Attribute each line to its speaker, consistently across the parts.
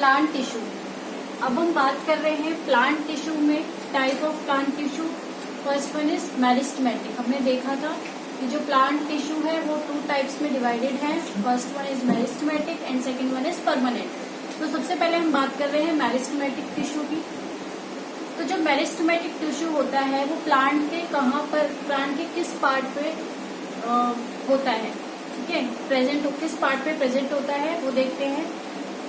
Speaker 1: Plant tissue. अब हम बात कर रहे हैं प्लांट टिश्यू में type of plant tissue. First one is meristematic. हमने देखा था कि जो प्लांट टिश्यू है वो 2 टाइप्स में डिवाइडेड है। First one is meristematic and second one is permanent. तो सबसे पहले हम बात कर रहे हैं मेरिस्टेमेटिक टिश्यू की। तो जो मेरिस्टेमेटिक टिश्यू होता है वो प्लांट के कहाँ पर, प्लांट के किस पार्ट पे होता है, ठीक है, प्रेजेंट किस पार्ट पे प्रेजेंट होता है वो देखते हैं।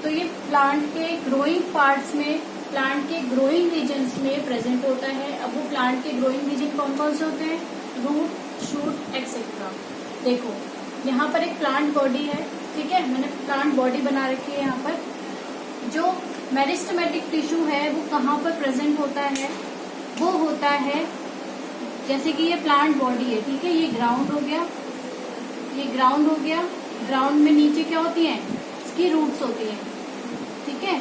Speaker 1: तो ये प्लांट के ग्रोइंग पार्ट्स में, प्लांट के ग्रोइंग रीजन्स में प्रेजेंट होता है। अब वो प्लांट के ग्रोइंग रीजन कौन कौन से होते हैं? Root, shoot etcetera. देखो यहाँ पर एक प्लांट बॉडी है, ठीक है, मैंने प्लांट बॉडी बना रखी है। यहाँ पर जो मेरिस्टेमेटिक टिश्यू है वो कहाँ पर प्रेजेंट होता है? वो होता है, जैसे कि ये प्लांट बॉडी है, ठीक है, ये ग्राउंड हो गया, ये ग्राउंड हो गया। ग्राउंड में नीचे क्या होती है? इसकी रूट्स होती हैं, ठीक है।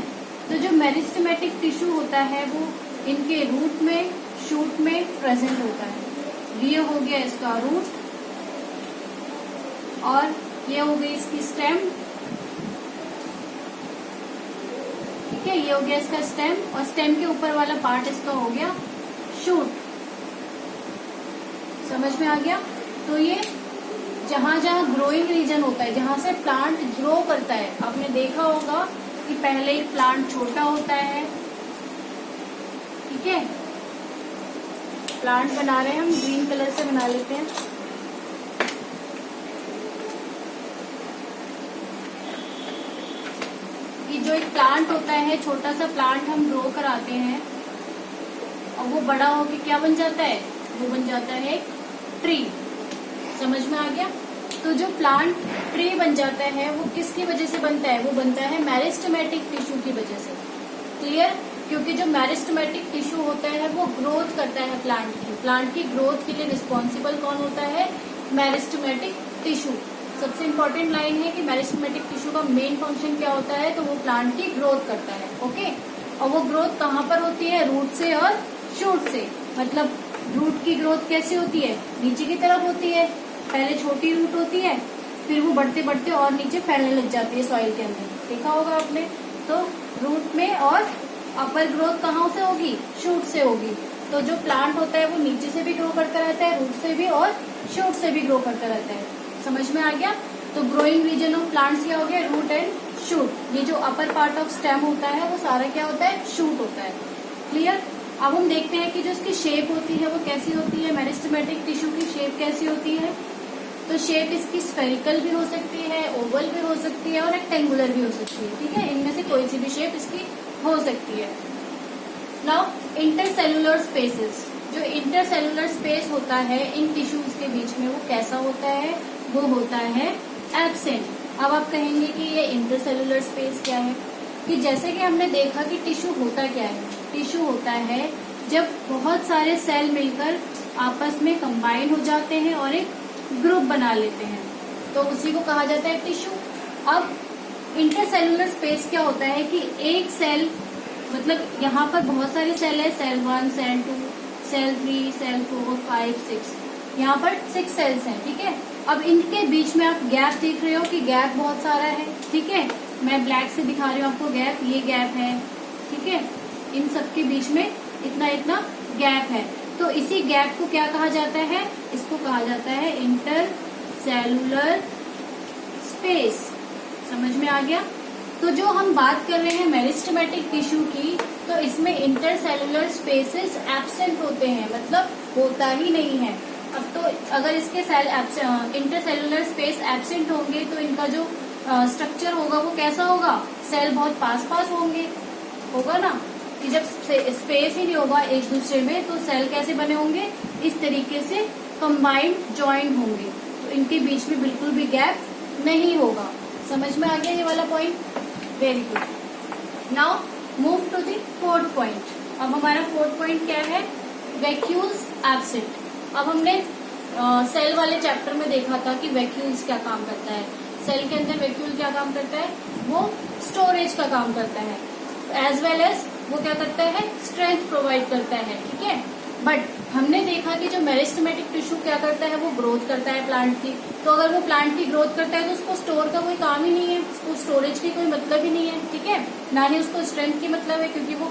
Speaker 1: तो जो मेरिस्टेमेटिक टिश्यू होता है वो इनके रूट में, शूट में प्रेजेंट होता है। ये हो गया इसका रूट और ये हो गई इसकी स्टेम, ठीक है, ये हो गया इसका स्टेम और स्टेम के ऊपर वाला पार्ट इसका हो गया शूट। समझ में आ गया? तो ये जहां जहां ग्रोइंग रीजन होता है, जहां से प्लांट ग्रो करता है, आपने देखा होगा कि पहले ही प्लांट छोटा होता है, ठीक है। प्लांट बना रहे हैं हम, ग्रीन कलर से बना लेते हैं। कि जो एक प्लांट होता है, छोटा सा प्लांट हम ग्रो कराते हैं और वो बड़ा होके क्या बन जाता है? वो बन जाता है एक ट्री। समझ में आ गया? तो जो प्लांट ट्री बन जाता है वो किसकी वजह से बनता है? वो बनता है मेरिस्टेमेटिक टिश्यू की वजह से। क्लियर? क्योंकि जो मेरिस्टेमेटिक टिश्यू होता है वो ग्रोथ करता है प्लांट की। प्लांट की ग्रोथ के लिए रिस्पॉन्सिबल कौन होता है? Meristematic tissue. सबसे इम्पोर्टेंट लाइन है कि मेरिस्टेमेटिक टिश्यू का मेन फंक्शन क्या होता है? तो वो प्लांट की ग्रोथ करता है, ओके। और वो ग्रोथ कहाँ पर होती है? रूट से और शूट से। मतलब रूट की ग्रोथ कैसे होती है? नीचे की तरफ होती है। पहले छोटी रूट होती है, फिर वो बढ़ते बढ़ते और नीचे फैलने लग जाती है सॉइल के अंदर। देखा होगा आपने। तो रूट में और अपर ग्रोथ कहाँ से होगी? शूट से होगी। तो जो प्लांट होता है वो नीचे से भी ग्रो करता रहता है, रूट से भी और शूट से भी ग्रो करता रहता है। समझ में आ गया? तो ग्रोइंग रीजन ऑफ प्लांट्स क्या हो गया? Root and shoot. ये जो अपर पार्ट ऑफ स्टेम होता है वो सारा क्या होता है? शूट होता है। क्लियर? अब हम देखते हैं कि जो इसकी शेप होती है वो कैसी होती है। मेरिस्टेमेटिक टिश्यू की शेप कैसी होती है? तो शेप इसकी स्फेरिकल भी हो सकती है, ओवल भी हो सकती है और रेक्टेंगुलर भी हो सकती है, ठीक है। इनमें से कोई सी भी शेप इसकी हो सकती है। Now intercellular spaces. जो इंटरसेलुलर स्पेस होता है इन टिश्यूज के बीच में वो कैसा होता है? वो होता है एब्सेंट। अब आप कहेंगे कि ये इंटरसेलुलर स्पेस क्या है? कि जैसे कि हमने देखा कि टिश्यू होता क्या है? टिश्यू होता है जब बहुत सारे सेल मिलकर आपस में कंबाइन हो जाते हैं और एक ग्रुप बना लेते हैं, तो उसी को कहा जाता है टिश्यू। अब इंटरसेलुलर स्पेस क्या होता है कि एक सेल, मतलब यहाँ पर बहुत सारे सेल है, सेल 1, सेल 2, सेल 3, सेल 4, 5, 6, यहाँ पर 6 सेल्स हैं, ठीक है। अब इनके बीच में आप गैप देख रहे हो कि गैप बहुत सारा है, ठीक है। मैं ब्लैक से दिखा रही हूँ आपको गैप, ये गैप है, ठीक है। इन सबके बीच में इतना इतना गैप है। तो इसी गैप को क्या कहा जाता है? इसको कहा जाता है इंटरसेलुलर स्पेस। समझ में आ गया? तो जो हम बात कर रहे हैं मेरिस्टेमेटिक टिश्यू की, तो इसमें इंटरसेलुलर स्पेसेस एब्सेंट होते हैं, मतलब होता ही नहीं है। अब तो अगर इसके सेल इंटरसेलुलर स्पेस एब्सेंट होंगे तो इनका जो स्ट्रक्चर होगा वो कैसा होगा? सेल बहुत पास पास होंगे, होगा ना। कि जब स्पेस ही नहीं होगा एक दूसरे में तो सेल कैसे बने होंगे? इस तरीके से कंबाइंड जॉइंट होंगे, तो इनके बीच में बिल्कुल भी गैप नहीं होगा। समझ में आ गया ये वाला point? Very good. Now move to the 4th point. अब हमारा 4th पॉइंट क्या है? Vacuoles absent. अब हमने सेल वाले चैप्टर में देखा था कि वैक्यूल्स क्या काम करता है। सेल के अंदर वैक्यूल क्या काम करता है? वो स्टोरेज का काम करता है, एज वेल एज वो क्या करता है? स्ट्रेंथ प्रोवाइड करता है, ठीक है। बट हमने देखा कि जो मेरिस्टेमेटिक टिश्यू क्या करता है, वो ग्रोथ करता है प्लांट की। तो अगर वो प्लांट की ग्रोथ करता है तो उसको स्टोर का कोई काम ही नहीं है, उसको स्टोरेज की कोई मतलब ही नहीं है, ठीक है, ना ही उसको स्ट्रेंथ की मतलब है, क्योंकि वो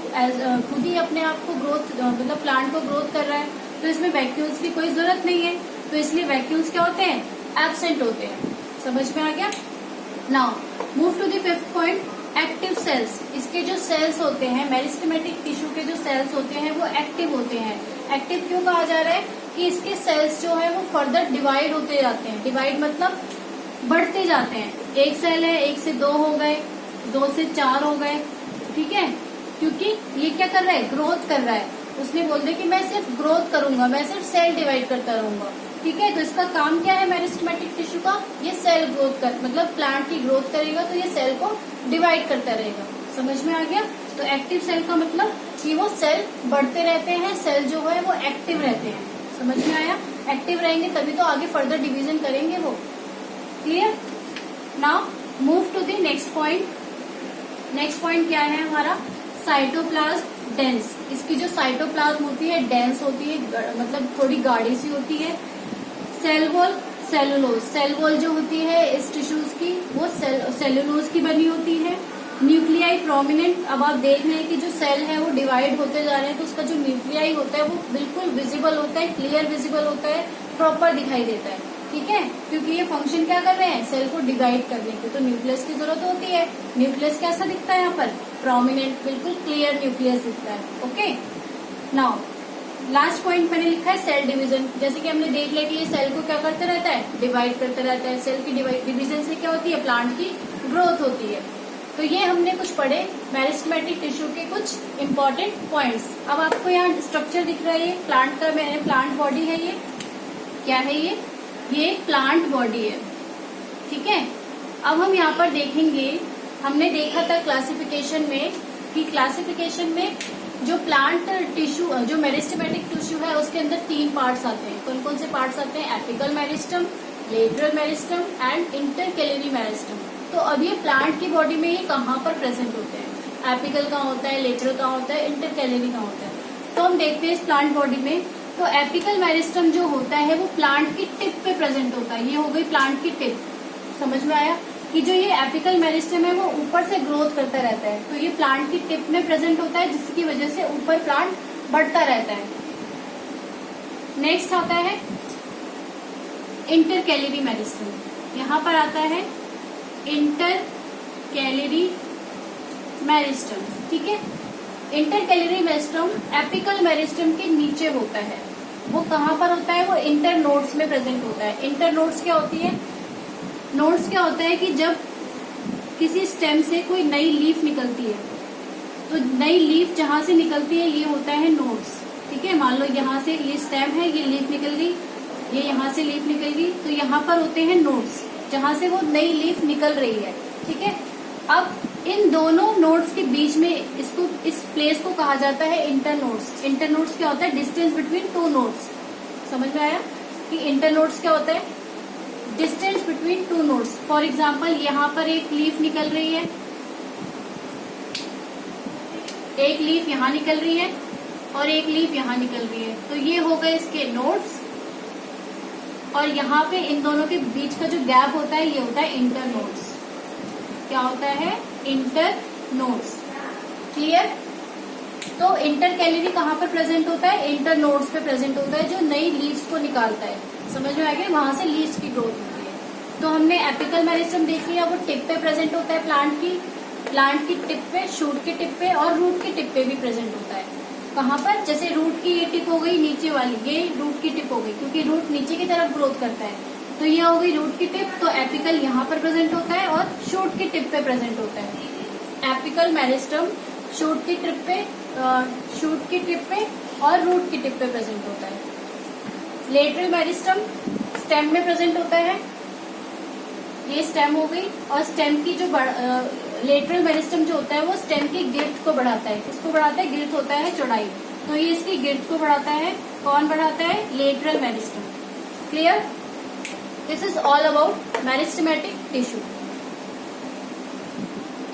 Speaker 1: खुद ही अपने आप को ग्रोथ मतलब प्लांट को ग्रोथ कर रहा है। तो इसमें वैक्यूल्स की कोई जरूरत नहीं है, तो इसलिए वैक्यूल्स क्या होते हैं, एब्सेंट होते हैं। समझ में आ गया। Now move to the fifth point, active cells. इसके जो सेल्स होते हैं, मेरिस्टेमेटिक टिश्यू के जो सेल्स होते हैं वो एक्टिव होते हैं। एक्टिव क्यों कहा जा रहा है कि इसके सेल्स जो है वो फर्दर डिवाइड होते जाते हैं। डिवाइड मतलब बढ़ते जाते हैं। एक सेल है, 1 से 2 हो गए, 2 से 4 हो गए, ठीक है, क्योंकि ये क्या कर रहा है, ग्रोथ कर रहा है। उसने बोल दिया कि मैं सिर्फ ग्रोथ करूंगा, मैं सिर्फ सेल डिवाइड करता रहूंगा, ठीक है। तो इसका काम क्या है मेरिस्टेमेटिक टिश्यू का, ये सेल ग्रोथ कर मतलब प्लांट की ग्रोथ करेगा तो ये सेल को डिवाइड करता रहेगा। समझ में आ गया। तो एक्टिव सेल का मतलब कि वो सेल बढ़ते रहते हैं, सेल जो है वो एक्टिव रहते हैं। समझ में आया। एक्टिव रहेंगे तभी तो आगे फर्दर डिवीजन करेंगे वो। Clear. Now move to the next point. Next point क्या है हमारा, साइटोप्लाज्म डेंस। इसकी जो साइटोप्लाज्म होती है डेंस होती है, मतलब थोड़ी गाढ़ी सी होती है। Cell wall, cellulose. Cell wall जो होती है इस टिश्यूज की वो सेलुलोज की बनी होती है। Nuclei prominent. अब आप देख रहे हैं कि जो सेल है वो डिवाइड होते जा रहे हैं, तो उसका जो न्यूक्लियाई होता है वो बिल्कुल विजिबल होता है, क्लियर विजिबल होता है, प्रॉपर दिखाई देता है, ठीक है, क्योंकि ये फंक्शन क्या कर रहे हैं, सेल को डिवाइड करने की। तो न्यूक्लियस की जरूरत होती है। न्यूक्लियस कैसा दिखता है यहाँ पर, प्रोमिनेंट, बिल्कुल क्लियर न्यूक्लियस दिखता है। ओके। नाउ लास्ट पॉइंट मैंने लिखा है सेल डिवीजन। जैसे कि हमने देख लिया कि ये सेल को क्या करते रहता है, डिवाइड करते रहता है। सेल की डिवीजन से क्या होती है, प्लांट की ग्रोथ होती है। तो ये हमने कुछ पढ़े मेरिस्टेमेटिक टिश्यू के कुछ इम्पोर्टेंट पॉइंट्स। अब आपको यहाँ स्ट्रक्चर दिख रहा है, ये प्लांट का प्लांट बॉडी है। ये क्या है, ये एक प्लांट बॉडी है, ठीक है। अब हम यहाँ पर देखेंगे, हमने देखा था क्लासिफिकेशन में कि क्लासिफिकेशन में जो प्लांट टिश्यू, जो मेरिस्टेमेटिक टिश्यू है उसके अंदर 3 पार्ट्स आते हैं। कौन कौन से पार्ट्स आते हैं, apical meristem, lateral meristem and intercalary meristem. तो अब ये प्लांट की बॉडी में ये कहाँ पर प्रेजेंट होते हैं, एपिकल कहाँ होता है, लेटरल कहाँ होता है, इंटरकैलियरी कहाँ होता है। तो हम देखते हैं इस प्लांट बॉडी में, तो एपिकल मेरिस्टम जो होता है वो प्लांट की टिप पे प्रेजेंट होता है। ये हो गई प्लांट की टिप। समझ में आया कि जो ये एपिकल मेरिस्टम है वो ऊपर से ग्रोथ करता रहता है, तो ये प्लांट की टिप में प्रेजेंट होता है, जिसकी वजह से ऊपर प्लांट बढ़ता रहता है। नेक्स्ट आता है इंटरकैलियरी मेरिस्टम। यहाँ पर आता है इंटरकैलियरी मेरिस्टम, ठीक है। इंटरकैलियरी मेरिस्टम एपिकल मेरिस्टम के नीचे होता है। वो कहाँ पर होता है, वो इंटरनोड्स में प्रेजेंट होता है। इंटरनोड्स क्या होती है, नोड्स क्या होता है कि जब किसी स्टेम से कोई नई लीफ निकलती है, तो नई लीफ जहां से निकलती है ये होता है नोड्स, ठीक है। मान लो यहाँ से ये स्टेम है, ये लीफ निकल गई, ये यहाँ से लीफ निकल गई, तो यहाँ पर होते हैं नोड्स जहां से वो नई लीफ निकल रही है, ठीक है। अब इन दोनों नोड्स के बीच में इस प्लेस को कहा जाता है इंटरनोड्स। इंटरनोड्स क्या होता है, डिस्टेंस बिटवीन 2 नोड्स। समझ में आया कि इंटरनोड्स क्या होता है, distance between 2 nodes. For example यहाँ पर एक लीफ निकल रही है, एक लीफ यहाँ निकल रही है और एक लीफ यहाँ निकल रही है, तो ये हो गए इसके नोड्स। और यहाँ पे इन दोनों के बीच का जो गैप होता है ये होता है इंटरनोड्स। क्या होता है, इंटरनोड्स। क्लियर। तो इंटरकैलियरी कहाँ पर प्रेजेंट होता है, इंटरनोड्स पे प्रेजेंट होता है, जो नई लीव्स को निकालता है। समझ में आ गया, वहां से लीव्स की ग्रोथ होती है। तो हमने एपिकल मेरिस्टम देख लिया, वो टिप पे प्रेजेंट होता है प्लांट की टिप पे, शूट की टिप पे और रूट की टिप पे भी प्रेजेंट होता है। कहाँ पर, जैसे रूट की ये टिप हो गई नीचे वाली, ये रूट की टिप हो गई, क्योंकि रूट नीचे की तरफ ग्रोथ करता है, तो ये हो गई रूट की टिप। तो एपिकल यहाँ पर प्रेजेंट होता है और शूट की टिप पे प्रेजेंट होता है। एपिकल मेरिस्टम शूट की टिप पे और रूट की टिप पे प्रेजेंट होता है। लेटरल मेरिस्टम स्टेम में प्रेजेंट होता है, ये स्टेम हो गई। और स्टेम की जो लेटरल मेरिस्टम जो होता है वो स्टेम की गिर्थ को बढ़ाता है। किसको बढ़ाता है, गिर्थ होता है चौड़ाई, तो ये इसकी गिर्थ को बढ़ाता है। कौन बढ़ाता है, lateral meristem. Clear. This is all about meristematic tissue.